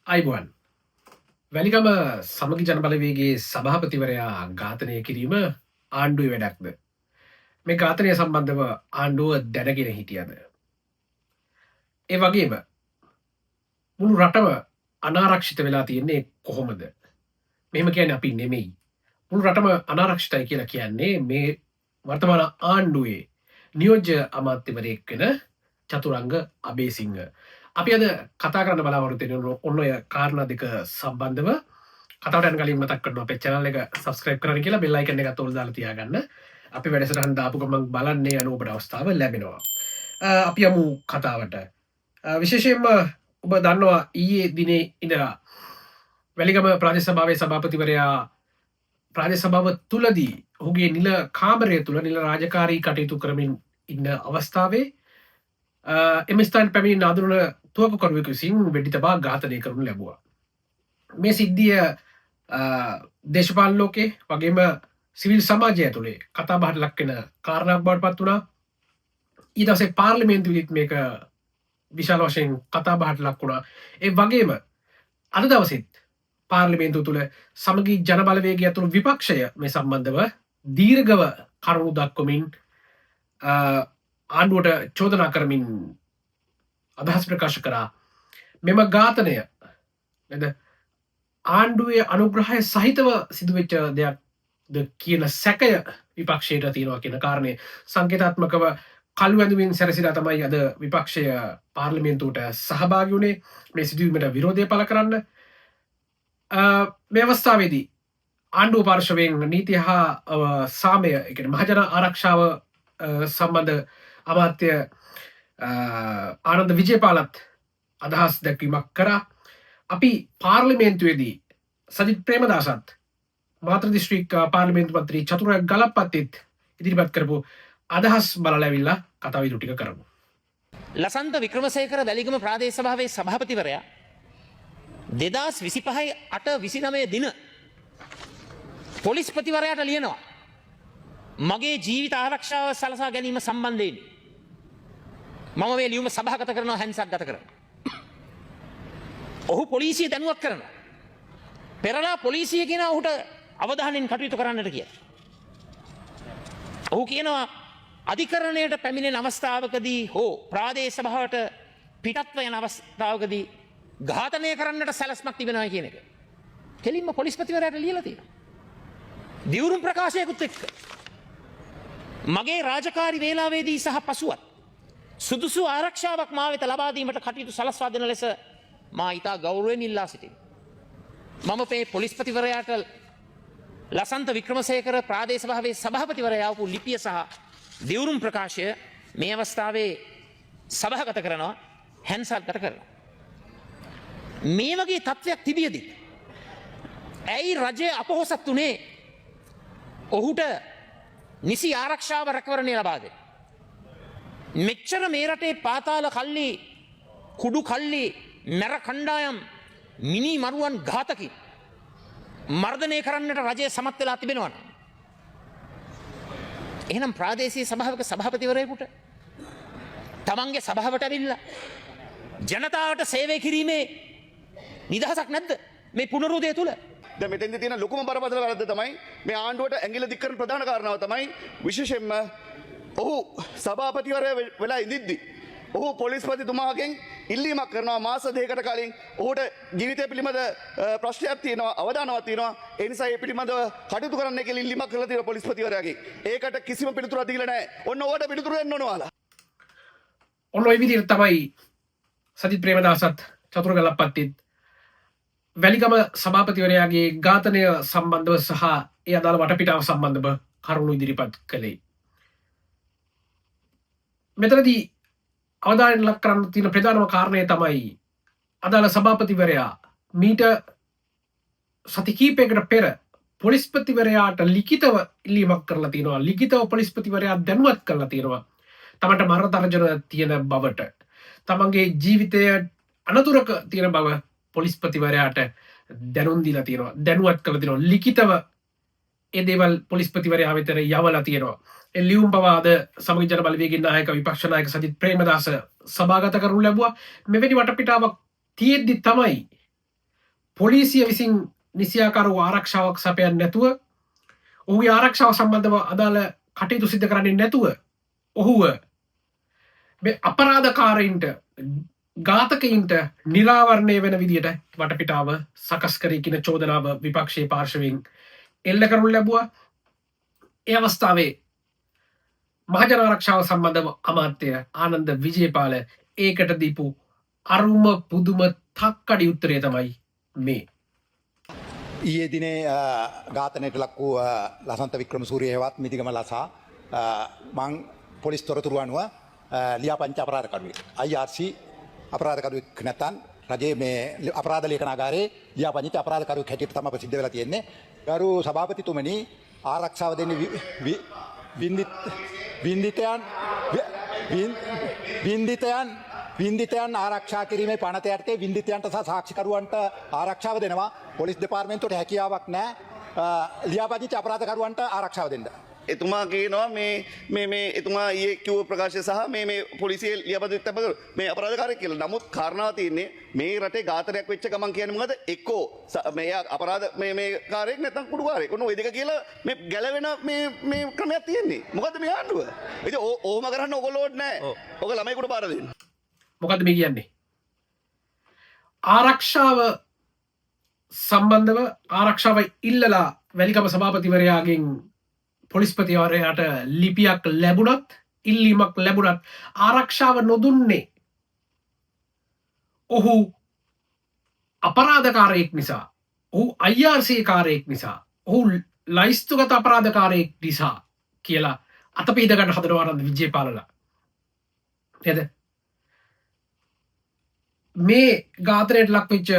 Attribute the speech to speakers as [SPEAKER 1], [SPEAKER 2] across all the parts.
[SPEAKER 1] අයිබුවන් වැලිකම සමගි ජනබලවේගේ සභාපතිවරයා ඝාතනය කිරීම ආණ්ඩුවේ වැඩක්ද මේ ඝාතනය සම්බන්ධව ආණ්ඩුව දැනගෙන හිටියද ඒ වගේම මුළු රටම අනාරක්ෂිත වෙලා තියෙන්නේ කොහොමද මෙහෙම කියන්නේ අපි නෙමෙයි මුළු රටම අනාරක්ෂිතයි කියලා කියන්නේ මේ වර්තමාන ආණ්ඩුවේ නියෝජ්‍ය අමාත්‍යවරයෙක් වෙන චතුරංග අබේසිංහ අපි අද කතා කරන්න බලාපොරොත්තු වෙන ඔන්න ඔය කාරණා දෙක සම්බන්ධව කතාවට යන කලින් මතක් කරනවා අපේ channel එක subscribe කරන්න කියලා bell icon එකත් ඔල් දාලා තියාගන්න. අපි වැඩසටහන් දාපු ගමන් බලන්නේ යන ඔබට අවස්ථාව ලැබෙනවා. අපි යමු කතාවට. විශේෂයෙන්ම ඔබ දන්නවා ඊයේ දිනේ ඉඳලා වැලිගම ප්‍රාදේශ සභාවේ සභාපතිවරයා ප්‍රාදේශ සභාව තුලදී ඔහුගේ නිල කාමරය තුල නිල රාජකාරී කටයුතු කරමින් ඉන්න අවස්ථාවේ එම ස්ථානයට පැමිණි නාඳුනන තුවක්කුකරුවෙකු විසින් වෙඩි තබා ඝාතනය කරනු ලැබුවා. මේ සිද්ධිය දේශපාලන ලෝකේ වගේම සිවිල් සමාජය ඇතුලේ කතා බහට ලක් වෙන කාරණාවක් බවට පත් වුණා. ඊට පස්සේ පාර්ලිමේන්තුවේත් මේක විශාල වශයෙන් කතා බහට ලක් වුණා. ඒ වගේම අද දවසෙත් පාර්ලිමේන්තුව තුළ සමගි ජනබලවේගය ඇතුළු විපක්ෂය මේ සම්බන්ධව දීර්ඝව කරුණු දක්වමින් ආණ්ඩුවට චෝදනා කරමින් අදහස් ප්‍රකාශ කරා මෙම ඝාතනය නේද ආණ්ඩුවේ අනුග්‍රහය සහිතව සිදුවෙච්ච දෙයක්ද කියන සැකය විපක්ෂයට තියෙනවා කියන කාරණේ සංකේතාත්මකව කළු ඇඳුමින් සැරසිලා තමයි අද විපක්ෂය පාර්ලිමේන්තුවට සහභාගී වුණේ මේ සිදුවීමට විරෝධය පළ කරන්න. මේ අවස්ථාවේදී ආණ්ඩුව පාර්ශවයෙන් නීති හා සාමය ඒ කියන්නේ මහජන ආරක්ෂාව සම්බන්ධ අමාත්‍ය ආනන්ද විජේපාලත් අදහස් දැක්වීමක් කරා. අපි පාර්ලිමේන්තුවේදී සජිත් ප්‍රේමදාසත් මාතර දිස්ත්‍රික් පාර්ලිමේන්තු මන්ත්‍රී චතුරංග ගලප්පත්තිත් ඉදිරිපත් කරපු අදහස් බලලා ඇවිල්ලා කතාව ඉදිරි ටික කරමු.
[SPEAKER 2] ලසන්ත වික්‍රමසේකර වැලිගම ප්‍රාදේශ සභාවේ සභාපතිවරයා 2025/8/29 දින පොලිස්පතිවරයාට ලියනවා මගේ ජීවිත ආරක්ෂාව සලසා ගැනීම සම්බන්ධයෙන් මම මේ ලියුම සභාගත කරනවා හැන්සක් ගත කරනවා. ඔහු පොලිසිය දැනුවත් කරනවා. පෙරලා පොලිසිය කියන ඔහුට අවධානයෙන් කටයුතු කරන්නට කියලා. ඔහු කියනවා අධිකරණයට පැමිණෙන අවස්ථාවකදී හෝ ප්‍රාදේශ සභාවට පිටත්ව යන අවස්ථාවකදී ඝාතනය කරන්නට සැලැස්මක් තිබෙනවා කියන එක. කෙලින්ම පොලිස්පතිවරයාට ලියලා තියෙනවා. දිවුරුම් ප්‍රකාශයකුත් එක්ක. මගේ රාජකාරි වේලාවේදී සහ පසුවත් සුදුසු ආරක්ෂාවක් මා වෙත ලබා දීමට කටයුතු සලස්වා දෙන ලෙස මා ඉතා ගෞරවයෙන් ඉල්ලා සිටිනවා. මම මේ පොලිස්පතිවරයාට ලසන්ත වික්‍රමසේකර ප්‍රාදේශ සභාවේ සභාපතිවරයා වූ ලිපිය සහ දිවුරුම් ප්‍රකාශය මේ අවස්ථාවේ සභාගත කරනවා හැන්සල්ගත කරනවා. මේ වගේ තත්ත්වයක් තිබියදී ඇයි රජය අපොහොසත් වුණේ ඔහුට නිසි ආරක්ෂාව රැකවරණය ලබා දෙන්න. මෙච්චර මේ රටේ පාතාල කල්ලි කුඩු කල්ලි මැර කණ්ඩායම් මිනි මරුවන් ඝාතකි මර්ධනය කරන්නට රජය සමත් වෙලා තිබෙනවා නම් එහෙනම් ප්‍රාදේශීය සභාවක සභාපතිවරයෙකුට තමන්ගේ සභාවට ඇවිල්ලා ජනතාවට සේවය කිරීමේ නිදහසක් නැද්ද මේ පුනරුදය තුල?
[SPEAKER 3] දැන් මෙතෙන්දී තියෙන ලොකුම බරපතල වැරද්ද තමයි මේ ආණ්ඩුවට ඇඟිල්ල දික් කරන ප්‍රධාන කාරණාව තමයි විශේෂයෙන්ම ඔහු සභාපතිවරයා වෙලා ඉඳිද්දී ඔහු පොලිස්පතිතුමාගෙන් ඉල්ලීමක් කරනවා මාස දෙකකට කලින් ඔහුට ජීවිතය පිළිබඳ ප්‍රශ්නයක් තියෙනවා අවදානමක් තියෙනවා ඒ නිසා ඒ පිළිබඳව කටයුතු කරන්න කියලා ඉල්ලීමක් කරලා තියෙනවා පොලිස්පතිවරයාගෙන්. ඒකට කිසිම පිළිතුරක් දීලා නැහැ. ඔන්න ඔයාලට පිළිතුරු දෙන්න ඕන ඔයාලා.
[SPEAKER 1] ඔන්න ඔය විදිහට තමයි සජිත් ප්‍රේමදාසත් චතුරංග ගලප්පත්තිත් වැලිගම සභාපතිවරයාගේ ඝාතනය සම්බන්ධව සහ ඒ අදාළ වටපිටාව සම්බන්ධව කරුණු ඉදිරිපත් කළේ. මෙතනදී අවධානය ලක් කරන්න තියෙන ප්‍රධානම කාරණය තමයි අදාළ සභාපතිවරයා මීට සති කිහිපයකට පෙර පොලිස්පතිවරයාට ලිඛිතව ඉල්ලීමක් කරලා තියෙනවා. ලිඛිතව පොලිස්පතිවරයා දැනුවත් කරලා තියෙනවා. තමන්ට මරණ තර්ජන තියෙන බවට, තමන්ගේ ජීවිතය අනතුරක තියෙන බව පොලිස්පතිවරයාට දැනුම් දීලා තියෙනවා දැනුවත් කළ තියෙනවා ලිඛිතව ඒ දේවල් පොලිස්පතිවරයා වෙතට යවලා තියෙනවා ඒ ලියුම් පවාද සමගි ජන බලවේගයේ නායක විපක්ෂ නායක සජිත් ප්‍රේමදාස සභාගත කරනු ලැබුවා මෙවැනි වටපිටාවක් තියෙද්දි තමයි පොලිසිය විසින් නිසියාකාර වූ ආරක්ෂාවක් සපයන්නේ නැතුව ඔහුගේ ආරක්ෂාව සම්බන්ධව අදාළ කටයුතු සිදු කරන්නේ නැතුව ඔහුව මේ අපරාධකාරයින්ට ඝාතකයින්ට නිරාවරණය වෙන විදියට වටපිටාව සකස් කරේ කියන චෝදනාව විපක්ෂයේ පාර්ශවයෙන් එල්ල කරනු ලැබුවා ඒ අවස්ථාවේ මහජන ආරක්ෂාව සම්බන්ධව අමාත්‍ය ආනන්ද විජේපාල ඒකට දීපු අරුම පුදුම තක්කඩි උත්තරය තමයි මේ
[SPEAKER 4] ඊයේ දිනේ ඝාතනයට ලක් වූ ලසන්ත වික්‍රමසූරිය හෙවත් මිදිගම ලසා මං පොලිස් තොරතුරු අනුව ලියාපදිංචි අපරාධ කඩුවේ IRC අපරාධ කඩුවෙක් නැත්නම් රජයේ මේ අපරාධ ලේඛනාගාරයේ ලියාපදිංචි අපරාධ කඩුවෙක් හැටියට තමයි ප්‍රසිද්ධ වෙලා තියෙන්නේ. ගරු සභාපතිතුමනි ආරක්ෂාව දෙන්නේ වින්දිතයන් ආරක්ෂා කිරීමේ පනත යටතේ වින්දිතයන්ට සහ සාක්ෂිකරුවන්ට ආරක්ෂාව දෙනවා. පොලිස් දෙපාර්තමේන්තුවට හැකියාවක් නැහැ ලියාපදිංචි අපරාධකරුවන්ට ආරක්ෂාව දෙන්න.
[SPEAKER 3] එතුමා කියනවා මේ එතුමා ඊයේ කිව්ව ප්‍රකාශය සහ මේ පොලිසිය ලියාපදිංචි තබකරු මේ අපරාධකාරයෙක් කියලා. නමුත් කාරණාව තියෙන්නේ මේ රටේ ඝාතනයක් වෙච්ච ගමන් කියන්නේ මොකද? එක්කෝ මේ අපරාධ මේ කාරයෙක් නැත්නම් කුඩුකාරයෙක්. ඔන්න ওই දෙක කියලා මේ ගැලවෙන මේ ක්‍රමයක් තියෙන්නේ. මොකද මේ ආණ්ඩුව? ඉතින් ඕම කරන්න ඕගොල්ලෝ නැහැ. ඔක ළමයිකට පාර දෙන්න.
[SPEAKER 1] මොකද මේ කියන්නේ ආරක්ෂාව සම්බන්ධව ආරක්ෂාව ඉල්ලලා වැලිකම සභාපතිවරයාගෙන් පොලිස්පතිවරයාට ලිපියක් ලැබුණත් ඉල්ලීමක් ලැබුණත් ආරක්ෂාව නොදුන්නේ ඔහු අපරාධකාරයෙක් නිසා ඔහු IRC කාරයෙක් නිසා ඔහු ලයිස්තුගත අපරාධකාරයෙක් නිසා කියලා අතපිහිද ගන්න හදනවා ආනන්ද විජේපාලලා නේද මේ ඝාතනයට ලක්වෙච්ච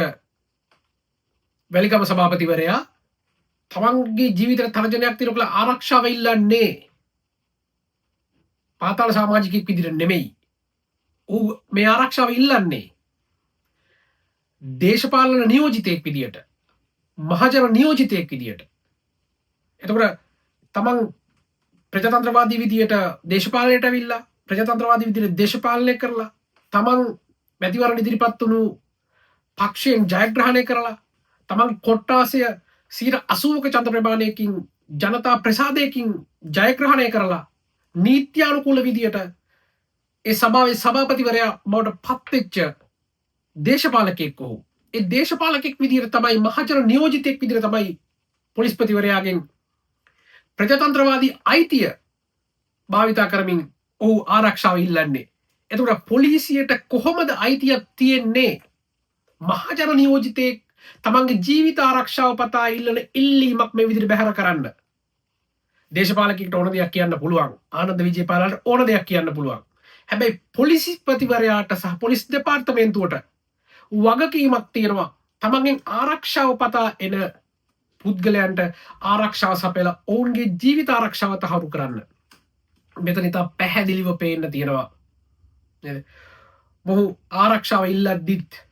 [SPEAKER 1] වැලිකම සභාපතිවරයා තමන්ගේ ජීවිතයට තර්ජනයක් තියෙන කියලා ආරක්ෂාව ඉල්ලන්නේ පාතාල සමාජිකයෙක් විදිහට නෙමෙයි. ඌ මේ ආරක්ෂාව ඉල්ලන්නේ දේශපාලන නියෝජිතයෙක් විදිහට මහජන නියෝජිතයෙක් විදිහට. එතකොට තමන් ප්‍රජාතන්ත්‍රවාදී විදිහට දේශපාලනයට ඇවිල්ලා ප්‍රජාතන්ත්‍රවාදී විදිහට දේශපාලනය කරලා තමන් මැතිවරණ ඉදිරිපත් වුණු පක්ෂයෙන් ජයග්‍රහණය කරලා තමන් කොට්ටාසය 80ක චන්ද ප්‍රමාණයකින් ජනතා ප්‍රසාදයකින් ජයග්‍රහණය කරලා නීත්‍යානුකූල විදියට ඒ සභාවේ සභාපතිවරයා බවට පත්වෙච්ච දේශපාලකයෙක් ඔහු. ඒ දේශපාලකෙක් විදියට තමයි මහජන නියෝජිතයෙක් විදියට තමයි පොලිස්පතිවරයාගෙන් ප්‍රජාතන්ත්‍රවාදී අයිතිය භාවිතා කරමින් ඔහු ආරක්ෂාව ඉල්ලන්නේ. එතකොට පොලිසියට කොහොමද අයිතියක් තියෙන්නේ මහජන නියෝජිතයෙක් තමන්ගේ ජීවිත ආරක්ෂාව පතා ඉල්ලන ඉල්ලීමක් මේ විදිහට බැහැර කරන්න. දේශපාලකයෙක්ට ඕන දෙයක් කියන්න පුළුවන්. ආනන්ද විජේපාලට ඕන දෙයක් කියන්න පුළුවන්. හැබැයි පොලිස්පතිවරයාට සහ පොලිස් දෙපාර්තමේන්තුවට වගකීමක් තියෙනවා තමන්ගෙන් ආරක්ෂාව පතා එන පුද්ගලයන්ට ආරක්ෂාව සපයලා ඔවුන්ගේ ජීවිත ආරක්ෂාව තහවුරු කරන්න. මෙතන ඉතා පැහැදිලිව පේන්න තියෙනවා. මොහු ආරක්ෂාව ඉල්ලද්දිත්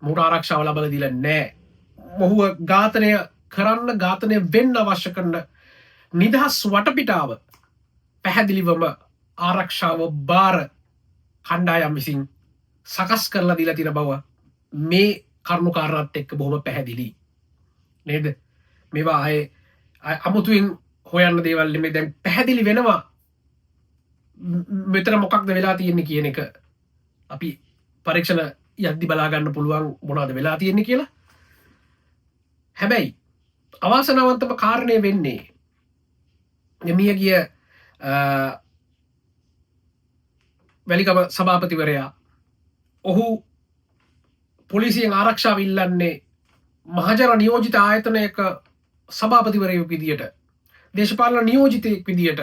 [SPEAKER 1] මොහුට ආරක්ෂාව ලබලා දීලා නැහැ. මොහුව ඝාතනය කරන්න ඝාතනය වෙන්න අවශ්‍ය කරන නිදහස් වටපිටාව පැහැදිලිවම ආරක්ෂාව බාර කණ්ඩායම් විසින් සකස් කරලා දීලා තියෙන බව මේ කරුණු කාරණාත් එක්ක බොහොම පැහැදිලි නේද? මේවා අය අමුතුවෙන් හොයන්න දේවල් නෙමෙයි. දැන් පැහැදිලි වෙනවා මෙතන මොකක්ද වෙලා තියෙන්නේ කියන එක. අපි පරීක්ෂණ යද්දි බලා ගන්න පුළුවන් මොනවද වෙලා තියෙන්නේ කියලා. හැබැයි අවාසනාවන්තම කාරණය වෙන්නේ මිය ගිය වැලිකම සභාපතිවරයා ඔහු පොලිසියෙන් ආරක්ෂාව ඉල්ලන්නේ මහජන නියෝජිත ආයතනයක සභාපතිවරයෙකු විදියට දේශපාලන නියෝජිතයෙක් විදියට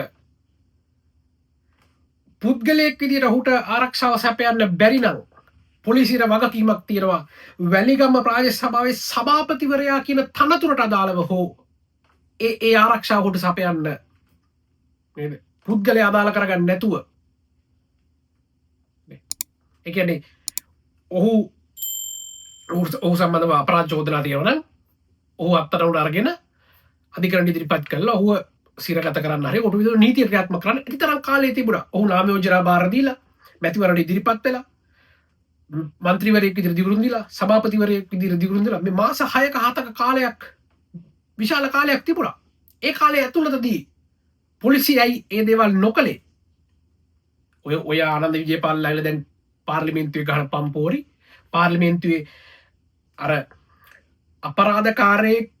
[SPEAKER 1] පුද්ගලයෙක් විදියට ඔහුට ආරක්ෂාව සැපයන්න බැරි නම් පොලිසියට වගකීමක් තියෙනවා වැලිගම ප්‍රාදේශ සභාවේ සභාපතිවරයා කියන තනතුරට අදාළව හෝ ඒ ආරක්ෂාව ඔහුට සපයන්න නේද? පුද්ගලයා අදාළ කරගන්න නැතුව. ඒ කියන්නේ ඔහු ඔහු සම්බඳව අපරාධ චෝදනා තියෙනවා නම් ඔහු අත්අඩංගුවට අරගෙන අධිකරණ ඉදිරිපත් කළා ඔහුව සිරගත කරන්න හරි ඔහුට විදිහට නීතිය ක්‍රියාත්මක කරන්න ඉතරම් කාලය තිබුණා. ඔහු නාම යෝජනා බාර දීලා මැතිවරණ ඉදිරිපත් වෙලා මන්ත්‍රීවරයෙක් විදිහට දිගුරුම් දීලා සභාපතිවරයෙක් විදිහට දිගුරුම් දීලා මේ මාස 6ක 7ක කාලයක් විශාල කාලයක් තිබුණා. ඒ කාලය ඇතුළතදී පොලිසිය ඇයි ඒ දේවල් නොකළේ? ඔය ආනන්ද විජේපාලලා දැන් පාර්ලිමේන්තුවේ ගහන පම්පෝරි පාර්ලිමේන්තුවේ අර අපරාධකාරයෙක්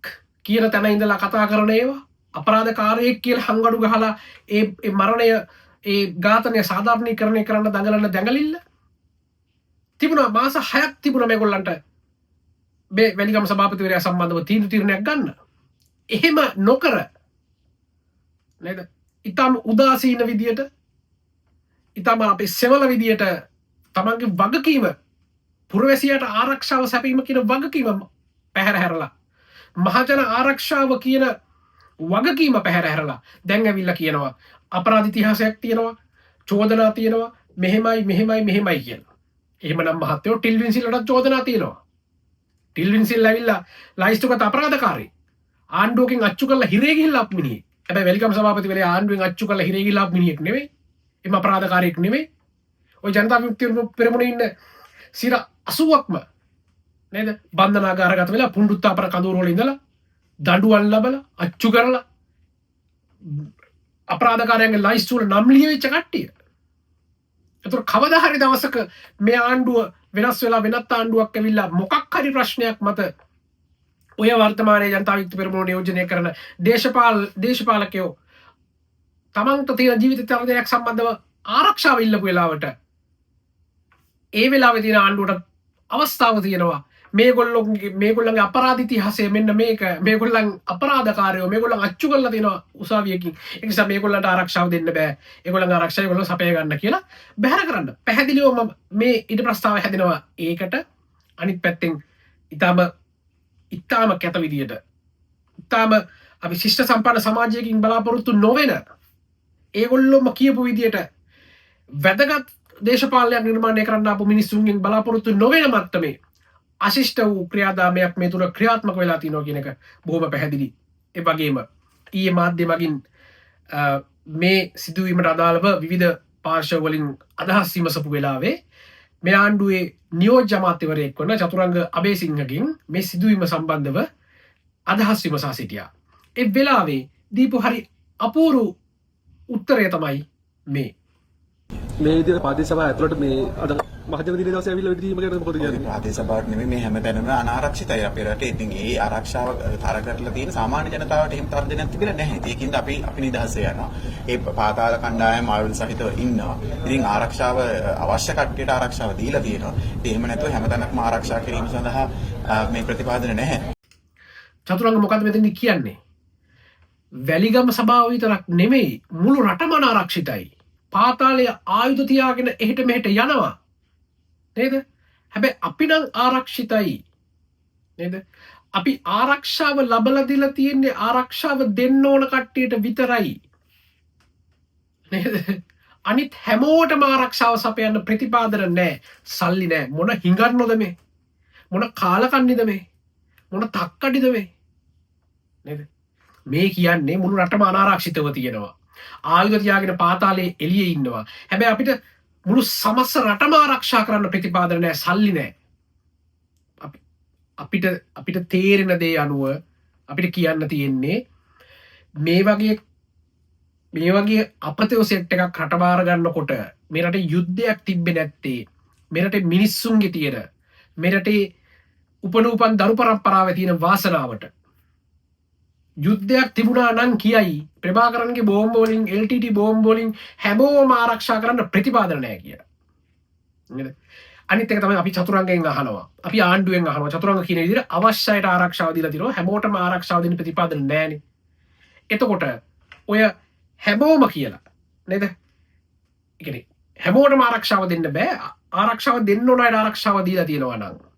[SPEAKER 1] කියන තැන ඉඳලා කතා කරන ඒවා අපරාධකාරයෙක් කියලා හංගඩු ගහලා ඒ මරණය ඒ ඝාතනය සාධාරණීකරණය කරන්න දඟලන දැඟලිල්ල තිබුණා. මාස 6ක් තිබුණා මේගොල්ලන්ට මේ වැලිගම සභාපතිවරයා සම්බන්ධව තීරණයක් ගන්න. එහෙම නොකර නේද? ඊටම උදාසීන විදියට ඊටම අපේ සෙවල විදියට තමන්ගේ වගකීම පුරවැසියාට ආරක්ෂාව සැපීම කියන වගකීම පැහැර හැරලා මහජන ආරක්ෂාව කියන වගකීම පැහැර හැරලා දැන් ඇවිල්ලා කියනවා අපරාධ ඉතිහාසයක් තියෙනවා චෝදනා තියෙනවා මෙහෙමයි කියලා. එහෙමනම් මහත්තයෝ ටිල්වින්සිල්ලට චෝදනා තියෙනවා. ටිල්වින්සිල් ඇවිල්ලා ලයිස්තුගත අපරාධකාරී ආණ්ඩුවකින් අච්චු කරලා හිරේ ගිහිල්ලා අප මිනිහෙක්. හැබැයි වෙලිකම් සභාපතිවරයා ආණ්ඩුවෙන් අච්චු කරලා හිරේ ගිහිල්ලා අප මිනිහෙක් නෙමෙයි. එම අපරාධකාරයෙක් නෙමෙයි. ඔය ජනතා විමුක්ති පෙරමුණේ ඉන්න 80%ක්ම නේද බන්ධනාගාරගත වෙලා පුණ්ඩුත්තාපර කඳවුරු වල ඉඳලා දඬුවම් ලබලා අච්චු කරලා අපරාධකාරයන්ගේ ලයිස්ට් වල නම් ලියවිච්ච කට්ටිය. ඒතර කවදා හරි දවසක මේ ආණ්ඩුව වෙනස් වෙලා වෙනත් ආණ්ඩුවක් ඇවිල්ලා මොකක් හරි ප්‍රශ්නයක් මත ඔය වර්තමානයේ ජනතා විමුක්ති පෙරමුණ නියෝජනය කරන දේශපාලකයෝ තමන්ට තියෙන ජීවිත තරණයක් සම්බන්ධව ආරක්ෂාව ඉල්ලපු වෙලාවට ඒ වෙලාවේ තියෙන ආණ්ඩුවට අවස්ථාව තියෙනවා මේගොල්ලන්ගේ අපරාධ ඉතිහාසය මෙන්න මේක මේගොල්ලන් අපරාධකාරයෝ මේගොල්ලන් අච්චු කරලා තියෙනවා උසාවියකින් ඒ නිසා මේගොල්ලන්ට ආරක්ෂාව දෙන්න බෑ ඒගොල්ලන් ආරක්ෂාව ඒගොල්ලෝ සපය ගන්න කියලා බැහැර කරන්න පැහැදිලිවම මේ ඊට ප්‍රස්තාව හැදෙනවා. ඒකට අනිත් පැත්තෙන් ඉතාම කැත විදියට ඉතාම අපි ශිෂ්ට සම්පන්න සමාජයකින් බලාපොරොත්තු නොවෙන ඒගොල්ලොම කියපු විදියට වැදගත් දේශපාලනයක් නිර්මාණය කරන්න ආපු මිනිස්සුන්ගෙන් බලාපොරොත්තු නොවන මට්ටමේ අශිෂ්ට වූ ක්‍රියාදාමයක් මේ තුල ක්‍රියාත්මක වෙලා තියෙනවා කියන එක බොහොම පැහැදිලි. ඒ වගේම ඊයේ මාධ්‍ය මගින් මේ සිදුවීමට අදාළව විවිධ පාර්ශ්ව වලින් අදහස් විමසපු වෙලාවේ මේ ආණ්ඩුවේ නියෝජ්‍ය අමාත්‍යවරයෙක් වන චතුරංග අබේසිංහගෙන් මේ සිදුවීම සම්බන්ධව අදහස් විමසා සිටියා. ඒ වෙලාවේ දීපු හරි අපූරු උත්තරය තමයි මේ
[SPEAKER 5] විදිහට ප්‍රාදේශ සභාව ඇතුළට මේ අද මහජන දින දවසේ ඇවිල්ලා විදිහම ගැන මොකද කියන්නේ?
[SPEAKER 6] ප්‍රාදේශ සභාවට නෙමෙයි මේ හැමතැනම අනාරක්ෂිතයි අපේ රටේ. ඉතින් ඒ ආරක්ෂාව තර කරලා තියෙන සාමාන්‍ය ජනතාවට එහෙම තර්ජනයක් තිබිලා නැහැ. ඒකින්ද අපි නිදහසේ යනවා. ඒ පාතාල කණ්ඩායම ආයුධ සහිතව ඉන්නවා. ඉතින් ආරක්ෂාව අවශ්‍ය කට්ටියට ආරක්ෂාව දීලා තියෙනවා. ඉතින් එහෙම නැතුව හැමතැනක්ම ආරක්ෂා කිරීම සඳහා මේ ප්‍රතිපාදන නැහැ.
[SPEAKER 1] චතුරංග මොකද්ද මෙතනදී කියන්නේ? වැලිගම සභාව විතරක් නෙමෙයි මුළු රටම අනාරක්ෂිතයි. පාතාලයේ ආයුධ තියාගෙන එහෙට මෙහෙට යනවා නේද? හැබැයි අපි නම් ආරක්ෂිතයි නේද? අපි ආරක්ෂාව ලබලා දීලා තියෙන්නේ ආරක්ෂාව දෙන්න ඕන කට්ටියට විතරයි නේද? අනිත් හැමෝටම ආරක්ෂාව සපයන්න ප්‍රතිපාදන නැහැ. සල්ලි නැහැ. මොන හිඟන්නොද මේ? මොන කාලකන්නිද මේ? මොන තක්කඩිද මේ? නේද? මේ කියන්නේ මුළු රටම අනාරක්ෂිතව තියෙනවා. ආයුධ තියාගෙන පාතාලයේ එළියේ ඉන්නවා. හැබැයි අපිට මුළු සමස්ත රටම ආරක්ෂා කරන්න ප්‍රතිපාදන නැහැ, සල්ලි නැහැ. අපිට තේරෙන දේ අනුව අපිට කියන්න තියෙන්නේ මේ වගේ අපතේ සෙට් එකක් රට බාර ගන්නකොට මේ රටේ යුද්ධයක් තිබ්බේ නැත්තේ මේ රටේ මිනිස්සුන්ගේ තියෙන මේ රටේ උපන් දරු පරම්පරාවේ තියෙන වාසනාවට යුද්ධයක් තිබුණා නම් කියයි ප්‍රභාකරන්ගේ බෝම්බ වලින් LTT බෝම්බ වලින් හැමෝම ආරක්ෂා කරන්න ප්‍රතිපාදන නැහැ කියලා. නේද? අනිත් එක තමයි අපි චතුරංගයෙන් අහනවා. අපි ආණ්ඩුවෙන් අහනවා. චතුරංග කියන විදිහට අවශ්‍යයට ආරක්ෂාව දීලා තිනවා. හැමෝටම ආරක්ෂාව දෙන්න ප්‍රතිපාදන නැහැනේ. එතකොට ඔය හැමෝම කියලා නේද? ඒ කියන්නේ හැමෝටම ආරක්ෂාව දෙන්න බෑ. ආරක්ෂාව දෙන්න ඕන අයට ආරක්ෂාව දීලා තියෙනවා නම්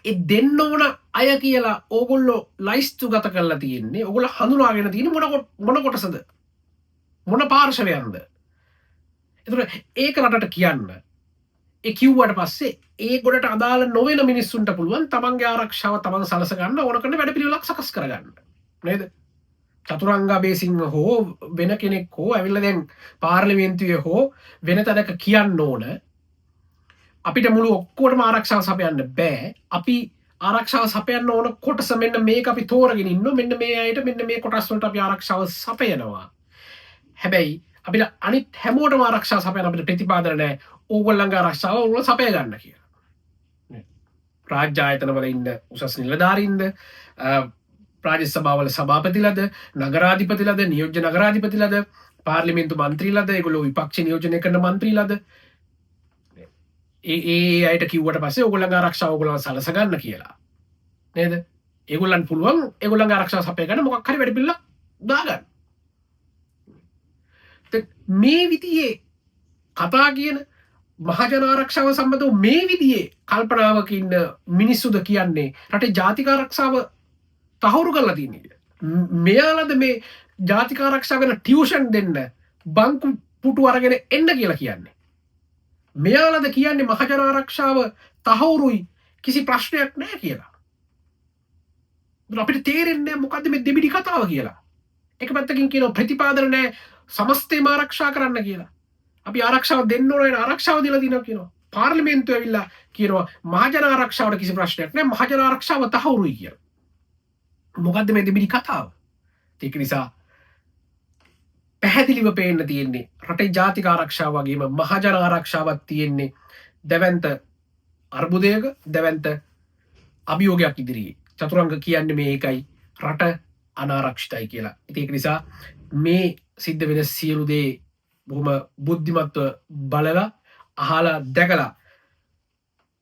[SPEAKER 1] ඒ දෙන්න ඕන අය කියලා ඕගොල්ලෝ ලයිස්තු ගත කරලා තියෙන්නේ. ඕගොල්ලෝ හඳුනාගෙන තියෙන්නේ මොන කොටසද? මොන පාර්ශවයන්ද? ඒතර ඒක රටට කියන්න. කිව්වට පස්සේ ඒ ගොඩට අදාළ නොවෙන මිනිස්සුන්ට පුළුවන් තමන්ගේ ආරක්ෂාව තමන් සලසගන්න ඕනකන්න වැඩ පිළිවෙලක් සකස් කරගන්න නේද චතුරංගා බේසිංහ හෝ වෙන කෙනෙක් හෝ ඇවිල්ල දැන් පාර්ලිමේන්තුවේ හෝ වෙන තැනක කියන්න ඕන අපිට මුළු ඔක්කෝටම ආරක්ෂාව සපයන්න බෑ අපි ආරක්ෂාව සපයන්න ඕන කොටස මෙන්න මේක අපි තෝරගෙන ඉන්න මෙන්න මේ අයට මෙන්න මේ කොටස් වලට අපි ආරක්ෂාව සපයනවා හැබැයි අපිට අනිත් හැමෝටම ආරක්ෂාව සපයන්න අපිට ප්‍රතිපාදන නැහැ ඕගොල්ලන්ගේ ආරක්ෂාව ඕගොල්ලෝ සපය ගන්න කියලා රාජ්‍ය ආයතනවල ඉන්න උසස් නිලධාරීන්ද රාජ්‍ය සභාවල සභාපතිලද නගරාධිපතිලද නියෝජ්‍ය නගරාධිපතිලද පාර්ලිමේන්තු මන්ත්‍රීලද ඒගොල්ලෝ විපක්ෂ නියෝජනය කරන මන්ත්‍රීලද ඒ අයට කිව්වට පස්සේ ඕගොල්ලන්ගේ ආරක්ෂාව ඕගොල්ලන් සලසගන්න කියලා නේද ඒගොල්ලන් පුළුවන් ඒගොල්ලන්ගේ ආරක්ෂාව සපය ගන්න මොකක් හරි වැඩ පිළිවෙලක් දාගන්න මේ විදිහේ කතා කියන මහජන ආරක්ෂාව සම්බන්ධව මේ විදිහේ කල්පනාවක ඉන්න මිනිස්සුද කියන්නේ රටේ ජාතික ආරක්ෂාව තහවුරු කරලා තියෙන්නේ. මෙයාලද මේ ජාතික ආරක්ෂාව ගැන ටියුෂන් දෙන්න බංකු පුටු අරගෙන එන්න කියලා කියන්නේ. මෙයාලද කියන්නේ මහජන ආරක්ෂාව තහවුරුයි කිසි ප්‍රශ්නයක් නැහැ කියලා. අපිට තේරෙන්නේ මොකද්ද මේ දෙබිඩි කතාව කියලා. එක පැත්තකින් කියනවා ප්‍රතිපාදන නැහැ සමස්තේම ආරක්ෂා කරන්න කියලා. අපි ආරක්ෂාව දෙන්න ඕන ආරක්ෂාව දීලා දිනවා කියනවා. පාර්ලිමේන්තුව ඇවිල්ලා කියනවා මහජන ආරක්ෂාවට කිසි ප්‍රශ්නයක් නැහැ මහජන ආරක්ෂාව තහවුරුයි කියලා. මොකද්ද මේ දෙබිඩි කතාව? ඒක නිසා පැහැදිලිව පේන්න තියෙන්නේ රටේ ජාතික ආරක්ෂාව වගේම මහජන ආරක්ෂාවක් තියෙන්නේ දැවැන්ත අර්බුදයක දැවැන්ත අභියෝගයක් ඉදිරියේ. චතුරංග කියන්නේ මේකයි රට අනාරක්ෂිතයි කියලා. ඒක නිසා මේ සිද්ධ වෙන සියලු දේ බොහොම බුද්ධිමත්ව බලලා අහලා දැකලා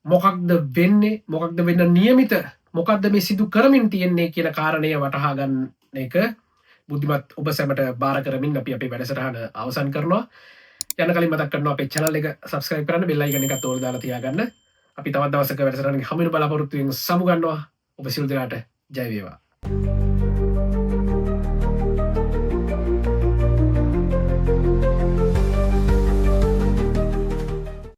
[SPEAKER 1] මොකක්ද වෙන්නේ මොකක්ද වෙන්න නියමිත මොකක්ද මේ සිදු කරමින් තියෙන්නේ කියන කාරණය වටහා ගන්න එක බුද්ධිමත් ඔබ සැමට බාර කරමින් අපි අපේ වැඩසටහන අවසන් කරනවා යන කලින් මතක් කරනවා අපේ channel එක subscribe කරන්න bell icon එකත් ඕල් දාලා තියාගන්න අපි තවත් දවසක වැඩසටහනක හමුවෙන බලාපොරොත්තු වෙන සමු ගන්නවා ඔබ සියලු දෙනාට ජය වේවා